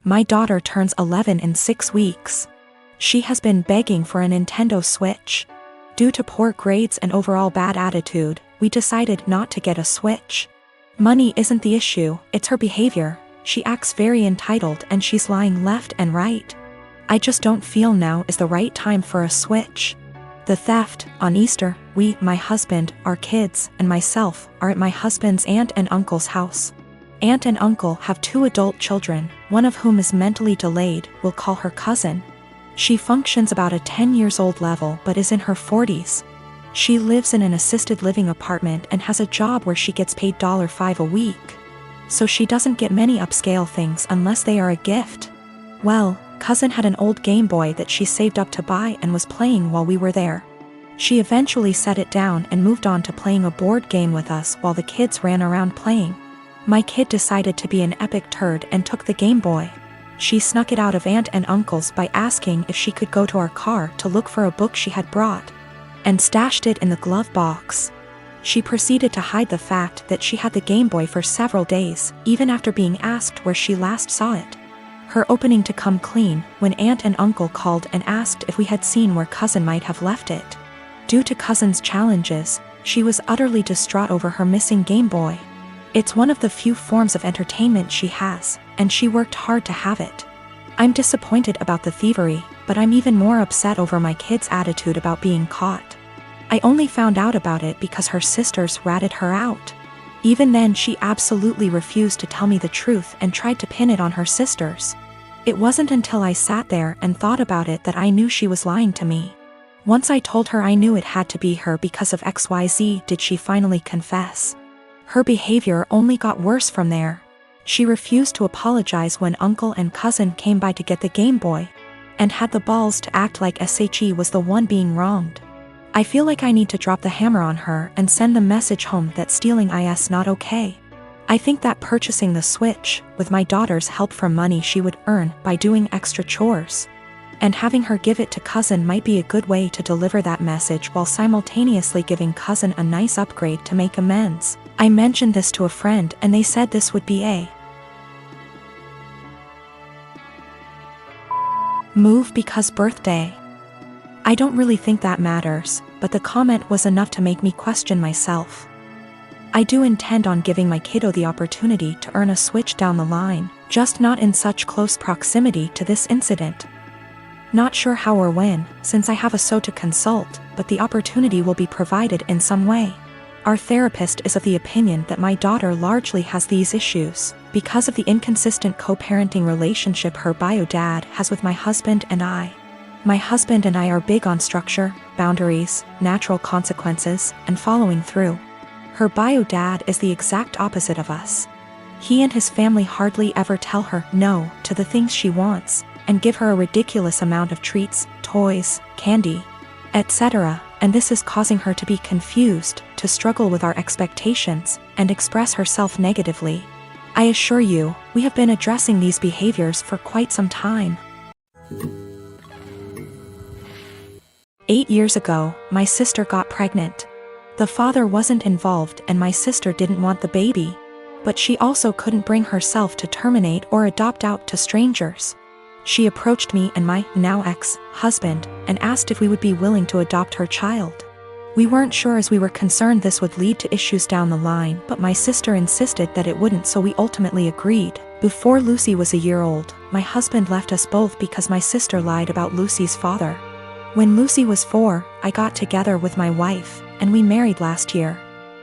My daughter turns 11 in 6 weeks. She has been begging for a Nintendo Switch. Due to poor grades and overall bad attitude, we decided not to get a Switch. Money isn't the issue, it's her behavior. She acts very entitled and she's lying left and right. I just don't feel now is the right time for a Switch. The theft, on Easter, we, my husband, our kids, and myself, are at my husband's aunt and uncle's house. Aunt and uncle have 2 adult children, one of whom is mentally delayed, we'll call her cousin. She functions about a 10 years old level but is in her 40s. She lives in an assisted living apartment and has a job where she gets paid $5 a week. So she doesn't get many upscale things unless they are a gift. Well, cousin had an old Game Boy that she saved up to buy and was playing while we were there. She eventually set it down and moved on to playing a board game with us while the kids ran around playing. My kid decided to be an epic turd and took the Game Boy. She snuck it out of aunt and uncle's by asking if she could go to our car to look for a book she had brought, and stashed it in the glove box. She proceeded to hide the fact that she had the Game Boy for several days, even after being asked where she last saw it. Her opening to come clean when aunt and uncle called and asked if we had seen where cousin might have left it. Due to cousin's challenges, she was utterly distraught over her missing Game Boy. It's one of the few forms of entertainment she has, and she worked hard to have it. I'm disappointed about the thievery, but I'm even more upset over my kid's attitude about being caught. I only found out about it because her sisters ratted her out. Even then she absolutely refused to tell me the truth and tried to pin it on her sisters. It wasn't until I sat there and thought about it that I knew she was lying to me. Once I told her I knew it had to be her because of XYZ did she finally confess. Her behavior only got worse from there. She refused to apologize when uncle and cousin came by to get the Game Boy, and had the balls to act like SHE was the one being wronged. I feel like I need to drop the hammer on her and send the message home that stealing is not okay. I think that purchasing the Switch, with my daughter's help from money she would earn by doing extra chores, and having her give it to cousin might be a good way to deliver that message while simultaneously giving cousin a nice upgrade to make amends. I mentioned this to a friend and they said this would be a move because birthday. I don't really think that matters, but the comment was enough to make me question myself. I do intend on giving my kiddo the opportunity to earn a Switch down the line, just not in such close proximity to this incident. Not sure how or when, since I have a SO to consult, but the opportunity will be provided in some way. Our therapist is of the opinion that my daughter largely has these issues because of the inconsistent co-parenting relationship her bio dad has with my husband and I. My husband and I are big on structure, boundaries, natural consequences, and following through. Her bio dad is the exact opposite of us. He and his family hardly ever tell her no to the things she wants, and give her a ridiculous amount of treats, toys, candy, etc., and this is causing her to be confused, to struggle with our expectations, and express herself negatively. I assure you, we have been addressing these behaviors for quite some time. 8 years ago, my sister got pregnant. The father wasn't involved and my sister didn't want the baby, but she also couldn't bring herself to terminate or adopt out to strangers. She approached me and my now ex-husband and asked if we would be willing to adopt her child. We weren't sure as we were concerned this would lead to issues down the line, but my sister insisted that it wouldn't, so we ultimately agreed. Before Lucy was a year old, my husband left us both because my sister lied about Lucy's father. When Lucy was 4, I got together with my wife, and we married last year.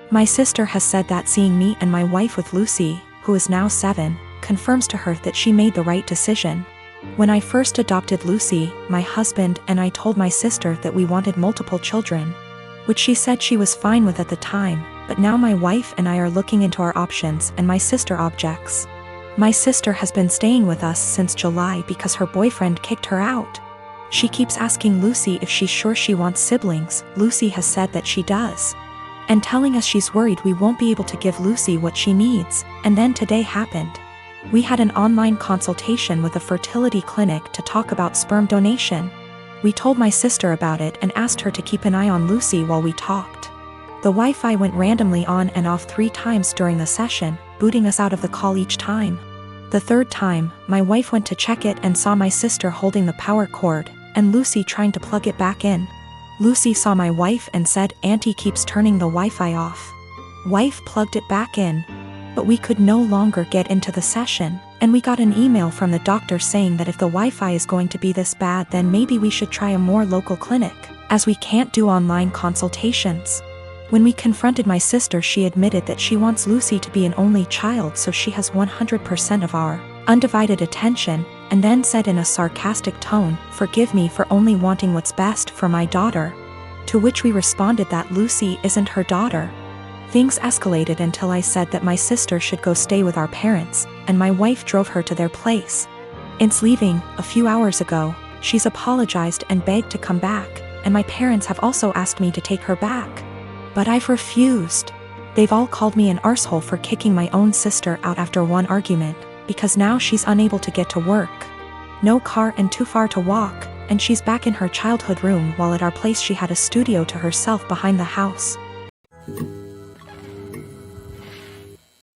My sister has said that seeing me and my wife with Lucy, who is now 7, confirms to her that she made the right decision. When I first adopted Lucy, my husband and I told my sister that we wanted multiple children, which she said she was fine with at the time, but now my wife and I are looking into our options and my sister objects. My sister has been staying with us since July because her boyfriend kicked her out. She keeps asking Lucy if she's sure she wants siblings. Lucy has said that she does, and telling us she's worried we won't be able to give Lucy what she needs, and then today happened. We had an online consultation with a fertility clinic to talk about sperm donation. We told my sister about it and asked her to keep an eye on Lucy while we talked. The Wi-Fi went randomly on and off 3 times during the session, booting us out of the call each time. The third time, my wife went to check it and saw my sister holding the power cord, and Lucy trying to plug it back in. Lucy saw my wife and said, "Auntie keeps turning the Wi-Fi off." Wife plugged it back in. But we could no longer get into the session, and we got an email from the doctor saying that if the Wi-Fi is going to be this bad, then maybe we should try a more local clinic, as we can't do online consultations. When we confronted my sister, she admitted that she wants Lucy to be an only child, so she has 100% of our undivided attention, and then said in a sarcastic tone, "Forgive me for only wanting what's best for my daughter." To which we responded that Lucy isn't her daughter. Things escalated until I said that my sister should go stay with our parents, and my wife drove her to their place. Since leaving, a few hours ago, she's apologized and begged to come back, and my parents have also asked me to take her back. But I've refused. They've all called me an arsehole for kicking my own sister out after one argument, because now she's unable to get to work. No car and too far to walk, and she's back in her childhood room, while at our place she had a studio to herself behind the house.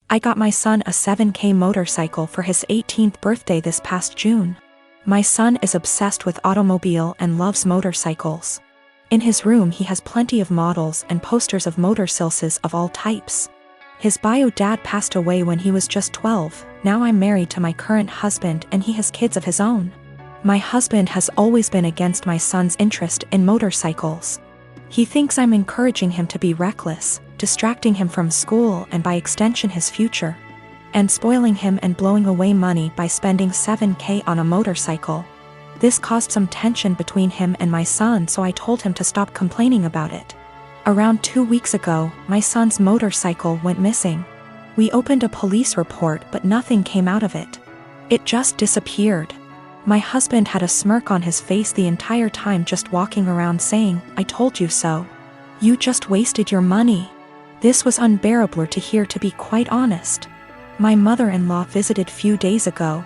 I got my son a 7K motorcycle for his 18th birthday this past June. My son is obsessed with automobile and loves motorcycles. In his room he has plenty of models and posters of motorcycles of all types. His bio dad passed away when he was just 12, now I'm married to my current husband and he has kids of his own. My husband has always been against my son's interest in motorcycles. He thinks I'm encouraging him to be reckless, distracting him from school and by extension his future, and spoiling him and blowing away money by spending 7K on a motorcycle. This caused some tension between him and my son, so I told him to stop complaining about it. Around 2 weeks ago, my son's motorcycle went missing. We opened a police report but nothing came out of it. It just disappeared. My husband had a smirk on his face the entire time, just walking around saying, "I told you so. You just wasted your money." This was unbearable to hear, to be quite honest. My mother-in-law visited few days ago.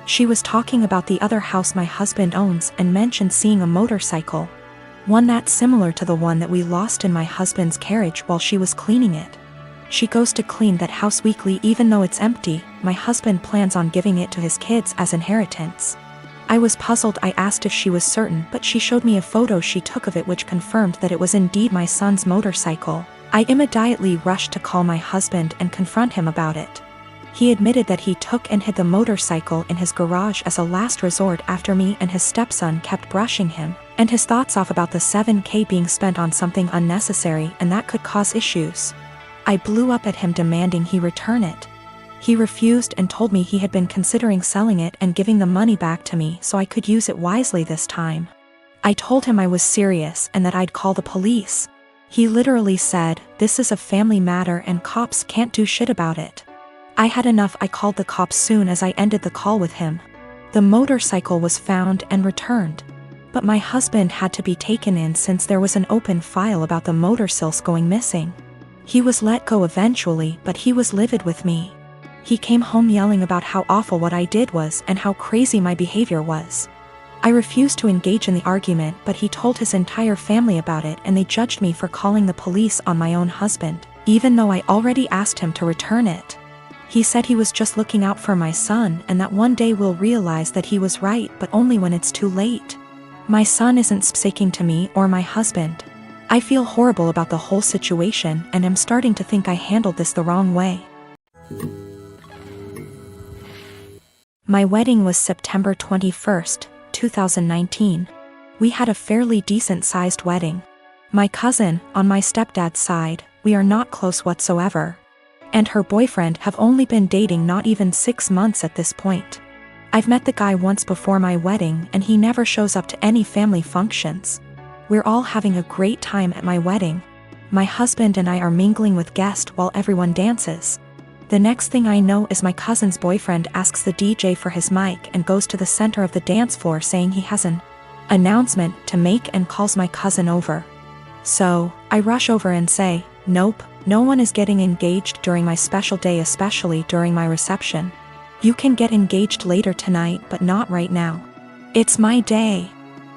She was talking about the other house my husband owns and mentioned seeing a motorcycle. One that's similar to the one that we lost in my husband's carriage while she was cleaning it. She goes to clean that house weekly even though it's empty. My husband plans on giving it to his kids as inheritance. I was puzzled. I asked if she was certain, but she showed me a photo she took of it which confirmed that it was indeed my son's motorcycle. I immediately rushed to call my husband and confront him about it. He admitted that he took and hid the motorcycle in his garage as a last resort after me and his stepson kept brushing him, and his thoughts off about the 7K being spent on something unnecessary and that could cause issues. I blew up at him demanding he return it. He refused and told me he had been considering selling it and giving the money back to me so I could use it wisely this time. I told him I was serious and that I'd call the police. He literally said, "This is a family matter and cops can't do shit about it." I had enough. I called the cops soon as I ended the call with him. The motorcycle was found and returned. But my husband had to be taken in since there was an open file about the motorcycles going missing. He was let go eventually, but he was livid with me. He came home yelling about how awful what I did was and how crazy my behavior was. I refused to engage in the argument, but he told his entire family about it and they judged me for calling the police on my own husband, even though I already asked him to return it. He said he was just looking out for my son and that one day we'll realize that he was right, but only when it's too late. My son isn't speaking to me or my husband. I feel horrible about the whole situation and am starting to think I handled this the wrong way. My wedding was September 21st, 2019. We had a fairly decent-sized wedding. My cousin, on my stepdad's side, we are not close whatsoever, and her boyfriend have only been dating not even 6 months at this point. I've met the guy once before my wedding and he never shows up to any family functions. We're all having a great time at my wedding. My husband and I are mingling with guests while everyone dances. The next thing I know is my cousin's boyfriend asks the DJ for his mic and goes to the center of the dance floor saying he has an announcement to make and calls my cousin over. So, I rush over and say, "Nope, no one is getting engaged during my special day, especially during my reception. You can get engaged later tonight but not right now. It's my day.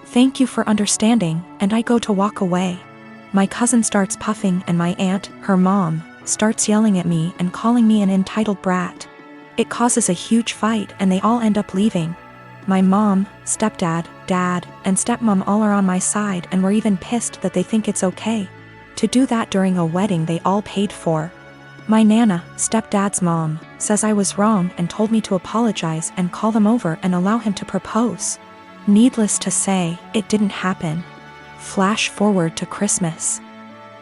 Thank you for understanding," and I go to walk away. My cousin starts puffing and my aunt, her mom, starts yelling at me and calling me an entitled brat. It causes a huge fight and they all end up leaving. My mom, stepdad, dad, and stepmom all are on my side and were even pissed that they think it's okay to do that during a wedding they all paid for. My nana, stepdad's mom, says I was wrong and told me to apologize and call them over and allow him to propose. Needless to say, it didn't happen. Flash forward to Christmas.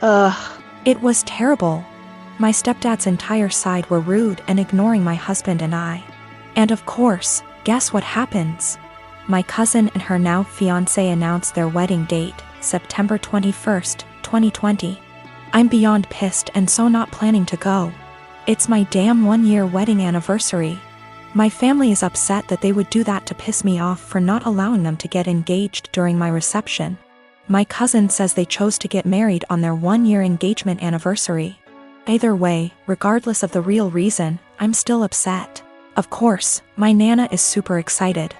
It was terrible. My stepdad's entire side were rude and ignoring my husband and I. And of course, guess what happens? My cousin and her now fiancé announced their wedding date, September 21st, 2020. I'm beyond pissed and so not planning to go. It's my damn 1-year wedding anniversary. My family is upset that they would do that to piss me off for not allowing them to get engaged during my reception. My cousin says they chose to get married on their 1-year engagement anniversary. Either way, regardless of the real reason, I'm still upset. Of course, my nana is super excited.